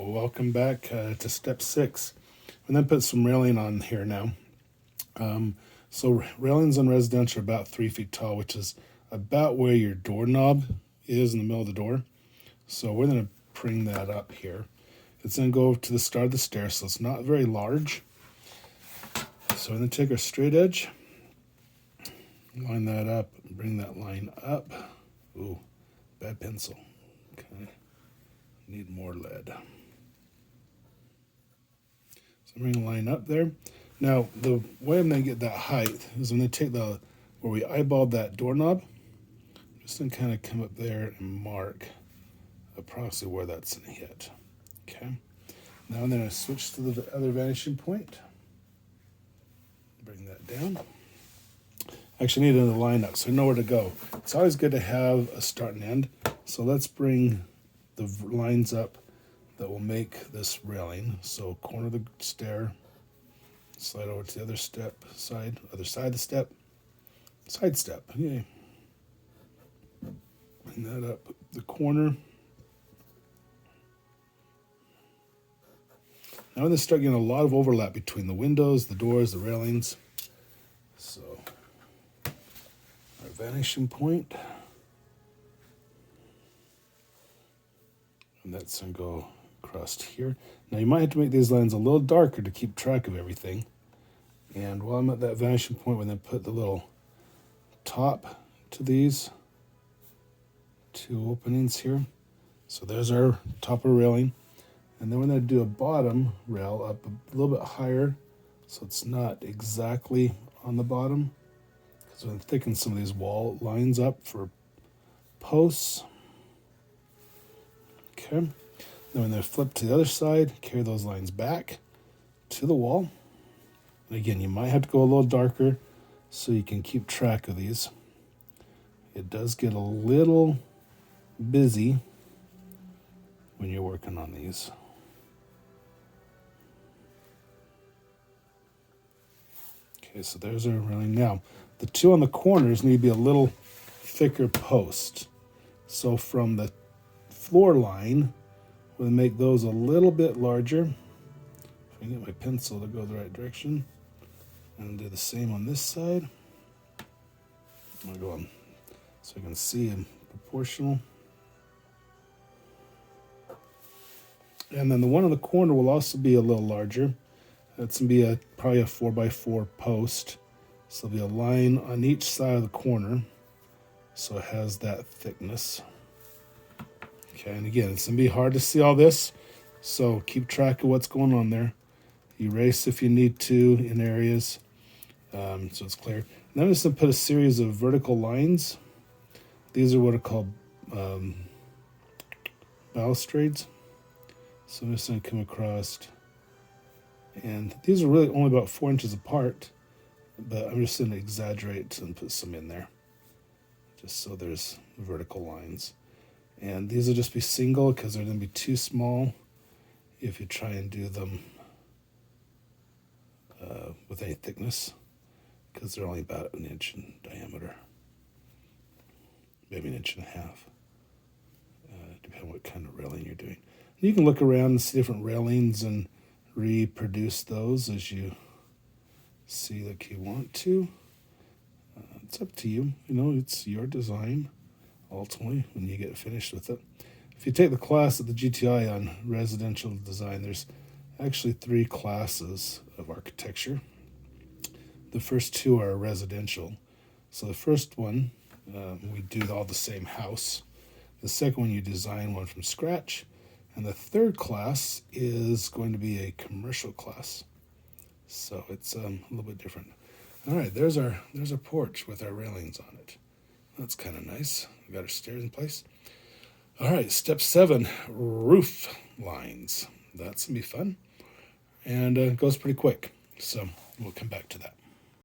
Welcome back to step 6. And then put some railing on here now. So railings on residential are about 3 feet tall, which is about where your doorknob is in the middle of the door. So we're going to bring that up here. It's going to go to the start of the stair, so it's not very large. So we're going to take our straight edge, line that up, bring that line up. Ooh, bad pencil. Okay, need more lead. So I'm going to line up there. Now, the way I'm going to get that height is I'm going to take where we eyeballed that doorknob, just going to kind of come up there and mark approximately where that's going to hit. Okay. Now I'm going to switch to the other vanishing point. Bring that down. Actually, I need to line up so I know where to go. It's always good to have a start and end. So let's bring the lines up that will make this railing. So corner of the stair, slide over to the other side of the step, side step. Yay. Bring that up the corner. Now I'm going to start getting a lot of overlap between the windows, the doors, the railings. So our vanishing point. And that's going to go across here. Now you might have to make these lines a little darker to keep track of everything. And while I'm at that vanishing point, we're going to put the little top to these 2 openings here. So there's our top of railing. And then we're going to do a bottom rail up a little bit higher so it's not exactly on the bottom. Because we're going to thicken some of these wall lines up for posts. Okay. Then we're going to flip to the other side, carry those lines back to the wall. And again, you might have to go a little darker so you can keep track of these. It does get a little busy when you're working on these. Okay, so there's our railing. Now, the 2 on the corners need to be a little thicker post. So from the floor line, we're going to make those a little bit larger. If I can get my pencil to go the right direction. And do the same on this side. I'm going to go on so I can see them proportional. And then the one on the corner will also be a little larger. That's going to be probably a 4x4 post. So there'll be a line on each side of the corner. So it has that thickness. Okay, and again, it's going to be hard to see all this. So keep track of what's going on there. Erase if you need to in areas. So it's clear. And then I'm just going to put a series of vertical lines. These are what are called balustrades. So I'm just going to come across. And these are really only about 4 inches apart, but I'm just going to exaggerate and put some in there, just so there's vertical lines. And these will just be single because they're going to be too small if you try and do them with any thickness, because they're only about 1 inch in diameter, maybe 1.5 inches, depending on what kind of railing you're doing. And you can look around and see different railings and reproduce those as you see like you want to. It's up to you. You know, it's your design ultimately when you get finished with it. If you take the class at the GTI on residential design, there's actually 3 classes of architecture. The first 2 are residential. So the first one, we do all the same house. The second one, you design one from scratch. And the third class is going to be a commercial class. So it's a little bit different. All right, there's our porch with our railings on it. That's kind of nice. We got our stairs in place. All right, step 7, roof lines. That's going to be fun. And it goes pretty quick. So we'll come back to that.